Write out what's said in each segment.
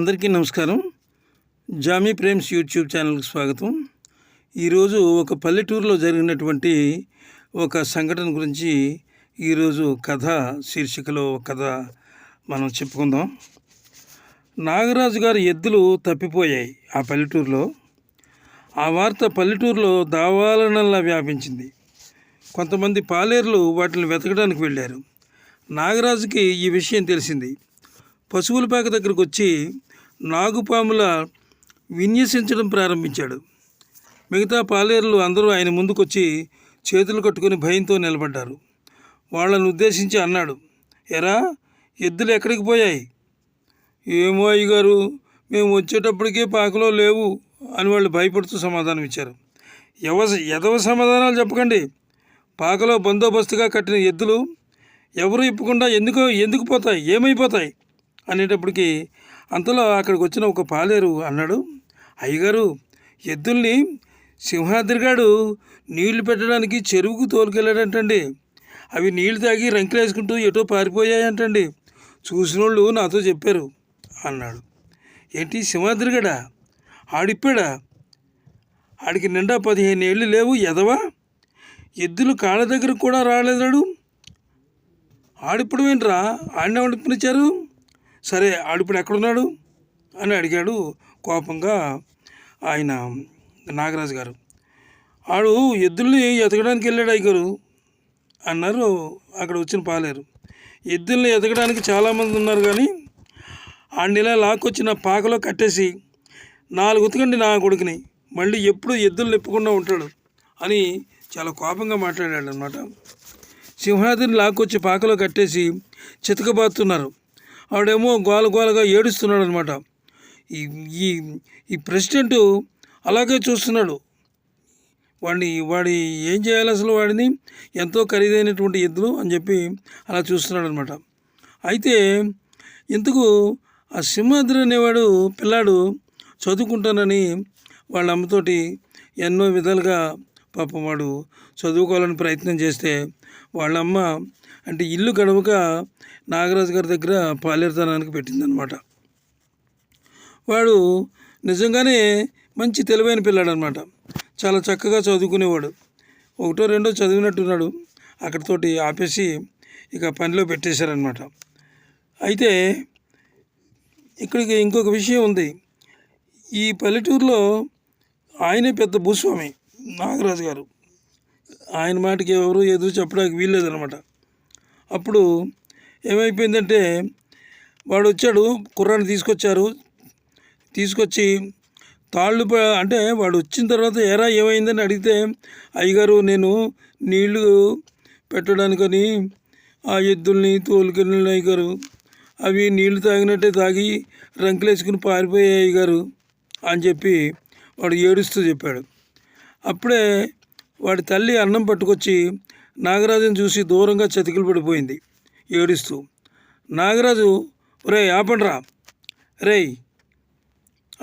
అందరికీ నమస్కారం. Jamie Prem's YouTube ఛానల్కి స్వాగతం. ఈరోజు ఒక పల్లెటూరులో జరిగినటువంటి ఒక సంఘటన గురించి ఈరోజు కథ శీర్షికలో కథ మనం చెప్పుకుందాం. నాగరాజు గారి ఎద్దులు తప్పిపోయాయి ఆ పల్లెటూరులో. ఆ వార్త పల్లెటూరులో దావాలనల్లా వ్యాపించింది. కొంతమంది పాలేర్లు వాటిని వెతకడానికి వెళ్ళారు. నాగరాజుకి ఈ విషయం తెలిసింది. పశువుల పాక దగ్గరకు వచ్చి నాగుపాముల విన్యసించడం ప్రారంభించాడు. మిగతా పాలేరులు అందరూ ఆయన ముందుకొచ్చి చేతులు కట్టుకుని భయంతో నిలబడ్డారు. వాళ్ళను ఉద్దేశించి అన్నాడు, ఎరా ఎద్దులు ఎక్కడికి పోయాయి? ఏమో అయ్యగారు, మేము వచ్చేటప్పటికే పాకలో లేవు అని వాళ్ళు భయపడుతూ సమాధానం ఇచ్చారు. ఎదవ సమాధానాలు చెప్పకండి. పాకలో బందోబస్తుగా కట్టిన ఎద్దులు ఎవరు ఇప్పకుండా ఎందుకు పోతాయి, ఏమైపోతాయి అనేటప్పటికీ అంతలో అక్కడికి వచ్చిన ఒక పాలేరు అన్నాడు, అయ్యగారు, ఎద్దుల్ని సింహాద్రిగాడు నీళ్లు పెట్టడానికి చెరువుకు తోలుకెళ్ళాడంటండి. అవి నీళ్లు తాగి రంకెలేసుకుంటూ ఎటో పారిపోయాయంటండి. చూసిన వాళ్ళు నాతో చెప్పారు అన్నాడు. ఏంటి సింహాద్రిగాడా? ఆడిప్పాడా? ఆడికి నిండా 15 ఏళ్ళు లేవు ఎదవా. ఎద్దులు కాళ్ళ దగ్గర కూడా రాలేదాడు. ఆడిప్పుడు ఏంట్రా? ఆడిన వండుకునిచ్చారు. సరే ఆడిప్పుడు ఎక్కడున్నాడు అని అడిగాడు కోపంగా ఆయన నాగరాజు గారు. ఆడు ఎద్దుల్ని ఎతకడానికి వెళ్ళాడు అయ్యగారు అన్నారు అక్కడ వచ్చిన పాలేరు. ఎద్దుల్ని ఎతకడానికి చాలామంది ఉన్నారు, కానీ ఆడిని ఇలా లాక్కొచ్చిన పాకలో కట్టేసి 4 ఉతకండి నా కొడుకుని, మళ్ళీ ఎప్పుడు ఎద్దులు నిప్పకుండా ఉంటాడు అని చాలా కోపంగా మాట్లాడాడు అనమాట. సింహాద్రిని లాక్కొచ్చి పాకలో కట్టేసి చితకబాతున్నారు. ఆవిడేమో గోలగోలగా ఏడుస్తున్నాడు అనమాట. ఈ ప్రెసిడెంట్ అలాగే చూస్తున్నాడు. వాడి ఏం చేయాలి అసలు? వాడిని ఎంతో ఖరీదైనటువంటి ఎద్దులు అని చెప్పి అలా చూస్తున్నాడు అనమాట. అయితే ఇంతకు ఆ సింహాద్రి అనేవాడు పిల్లాడు చదువుకుంటానని వాళ్ళ అమ్మతోటి ఎన్నో విధాలుగా పాపం వాడు చదువుకోవాలని ప్రయత్నం చేస్తే వాళ్ళమ్మ అంటే ఇల్లు గడవక నాగరాజు గారి దగ్గర పాలేరుతనానికి పెట్టిందనమాట. వాడు నిజంగానే మంచి తెలివైన పిల్లాడు అనమాట. చాలా చక్కగా చదువుకునేవాడు. 1, 2 చదివినట్టున్నాడు. అక్కడితోటి ఆపేసి ఇక పనిలో పెట్టేశారనమాట. అయితే ఇక్కడికి ఇంకొక విషయం ఉంది. ఈ పల్లెటూరులో ఆయనే పెద్ద భూస్వామి నాగరాజు గారు. ఆయన మాటకి ఎవరు ఎదురు చెప్పడానికి వీల్లేదనమాట. అప్పుడు ఏమైపోయిందంటే వాడు వచ్చాడు, కుర్రాన్ని తీసుకొచ్చి తాళ్ళు అంటే వాడు వచ్చిన తర్వాత ఎరా ఏమైందని అడిగితే, అయ్యగారు నేను నీళ్లు పెట్టడానికని ఆ ఎద్దుల్ని తోలుకెళ్ళిన అయ్యగారు, అవి నీళ్లు తాగినట్టే తాగి రంకులేసుకుని పారిపోయాయి అయ్యగారు అని చెప్పి వాడు ఏడుస్తూ చెప్పాడు. అప్పుడే వాడి తల్లి అన్నం పట్టుకొచ్చి నాగరాజుని చూసి దూరంగా చతికిలు పడిపోయింది ఏడుస్తూ. నాగరాజు, రే ఆపండిరా, రేయ్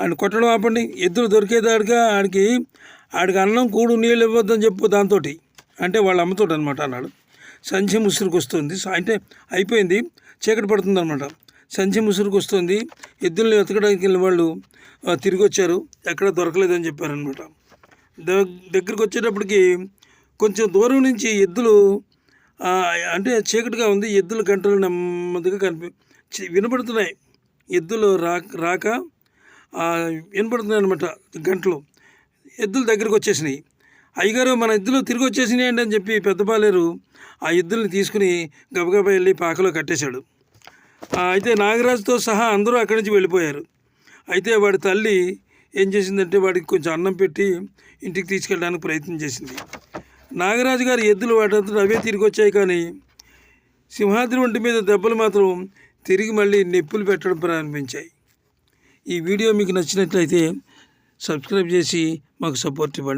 ఆయన కొట్టడం ఆపండి, ఎద్దులు దొరికేదాడిగా ఆడికి అన్నం కూడు నీళ్ళు ఇవ్వద్దని చెప్పు దాంతో, అంటే వాళ్ళ అమ్మతో అనమాట అన్నాడు. సంధ్య ముసురుకు వస్తుంది, అంటే అయిపోయింది, చీకటి పడుతుంది అనమాట. సంధ్య ముసురుకు వస్తుంది. ఎద్దుల్ని వెతకడానికి వెళ్ళిన వాళ్ళు తిరిగి వచ్చారు, ఎక్కడ దొరకలేదని చెప్పారనమాట. దగ్గరికి వచ్చేటప్పటికి కొంచెం దూరం నుంచి ఎద్దులు అంటే చీకటిగా ఉంది, ఎద్దుల గంటలు నెమ్మదిగా వినపడుతున్నాయి. ఎద్దులు రాక వినపడుతున్నాయి అనమాట గంటలు. ఎద్దులు దగ్గరికి వచ్చేసినాయి. అయ్యగారు మన ఎద్దులు తిరిగి వచ్చేసినాయి అండి అని చెప్పి పెద్ద పాలేరు ఆ ఎద్దుల్ని తీసుకుని గబగబా వెళ్ళి పాకలో కట్టేశాడు. అయితే నాగరాజుతో సహా అందరూ అక్కడి నుంచి వెళ్ళిపోయారు. అయితే వాడి తల్లి ఏం చేసిందంటే వాడికి కొంచెం అన్నం పెట్టి ఇంటికి తీసుకెళ్ళడానికి ప్రయత్నం చేసింది. నాగరాజు గారి ఎద్దులు వాటంతా అవే తిరిగి వచ్చాయి, కానీ సింహాద్రి ఒంటి మీద దెబ్బలు మాత్రం తిరిగి మళ్ళీ నొప్పులు పెట్టడం ప్రారంభించాయి. ఈ వీడియో మీకు నచ్చినట్లయితే సబ్స్క్రైబ్ చేసి మాకు సపోర్ట్ ఇవ్వండి.